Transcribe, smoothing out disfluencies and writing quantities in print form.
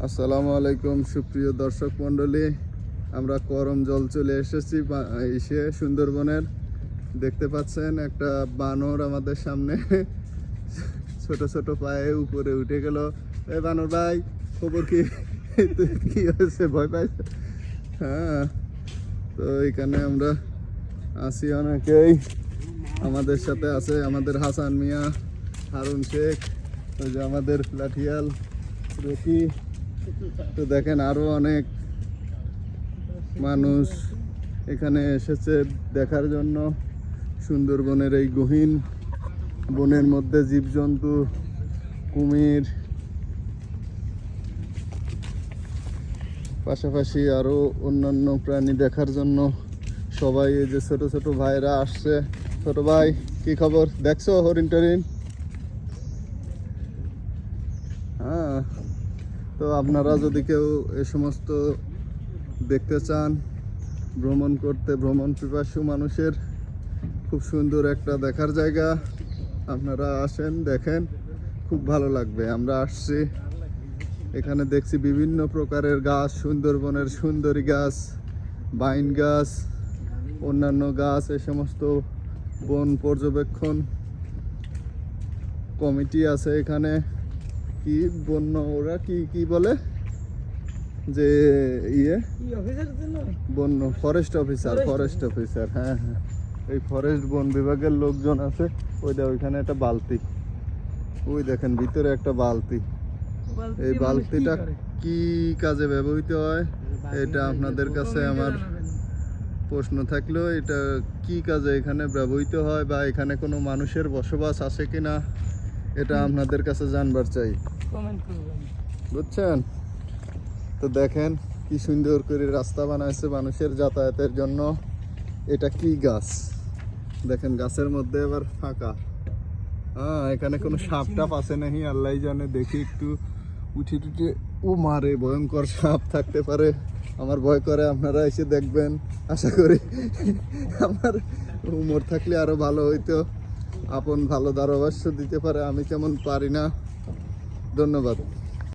আসসালামু আলাইকুম সুপ্রিয় দর্শক মণ্ডলী, আমরা করম জল চলে এসেছি এসে সুন্দরবনের। দেখতে পাচ্ছেন একটা বানর আমাদের সামনে ছোট ছোট পায়ে উপরে উঠে গেল। এই বানর ভাই, খবর কি? কি হয়েছে, ভয় পাইছে? হ্যাঁ, তো এখানে আমরা আছি, অনেকেই আমাদের সাথে আছে। আমাদের হাসান মিয়া, হারুন শেখ, ওই যে আমাদের লাঠিয়াল রকি। তো দেখেন আরো অনেক মানুষ এখানে এসেছে দেখার জন্য সুন্দরবনের এই গহীন বনের মধ্যে জীবজন্তু, কুমির, পাশাপাশি আরো অন্যান্য প্রাণী দেখার জন্য সবাই, এই যে ছোট ছোট ভাইরা আসছে। ছোট ভাই, কি খবর? দেখছো হরিণ টরিণ? হ্যাঁ, তো আপনারা যদি কেউ এ সমস্ত দেখতে চান, ভ্রমণ করতে, ভ্রমণ পিপাসু মানুষের খুব সুন্দর একটা দেখার জায়গা, আপনারা আসেন, দেখেন, খুব ভালো লাগবে। আমরা আসছি, এখানে দেখছি বিভিন্ন প্রকারের গাছ, সুন্দরবনের সুন্দরী গাছ, বাইন গাছ, অন্যান্য গাছ। এই সমস্ত বন পর্যবেক্ষণ কমিটি আছে এখানে। কি বন্য, ওরা কি কি বলে যে বন্য ফরেস্ট অফিসার। হ্যাঁ হ্যাঁ, এই ফরেস্ট বন বিভাগের লোকজন আছে। ওইখানে একটা বালতি, ওই দেখেন ভিতরে একটা বালতি। এই বালতিটা কি কাজে ব্যবহৃত হয়, এটা আপনাদের কাছে আমার প্রশ্ন থাকলেও, এটা কি কাজে এখানে ব্যবহৃত হয়, বা এখানে কোনো মানুষের বসবাস আছে কিনা, এটা আপনাদের কাছে জানবার চাই, বুঝছেন? তো দেখেন কি সুন্দর করে রাস্তা বানাইছে মানুষের যাতায়াতের জন্য। এটা কি গাছ দেখেন, গাছের মধ্যে এবার ফাঁকা। হ্যাঁ, এখানে কোনো সাপ টাপ আছে নাকি আল্লাহ জানে। দেখি একটু উঠে টুটে, ও মারে, ভয়ঙ্কর সাপ থাকতে পারে, আমার ভয় করে। আপনারা এসে দেখবেন, আশা করি। আমার উমর থাকলে আরো ভালো হইতো, আপন ভালো ধারাভাষ্য দিতে পারে, আমি কেমন পারি না। ধন্যবাদ।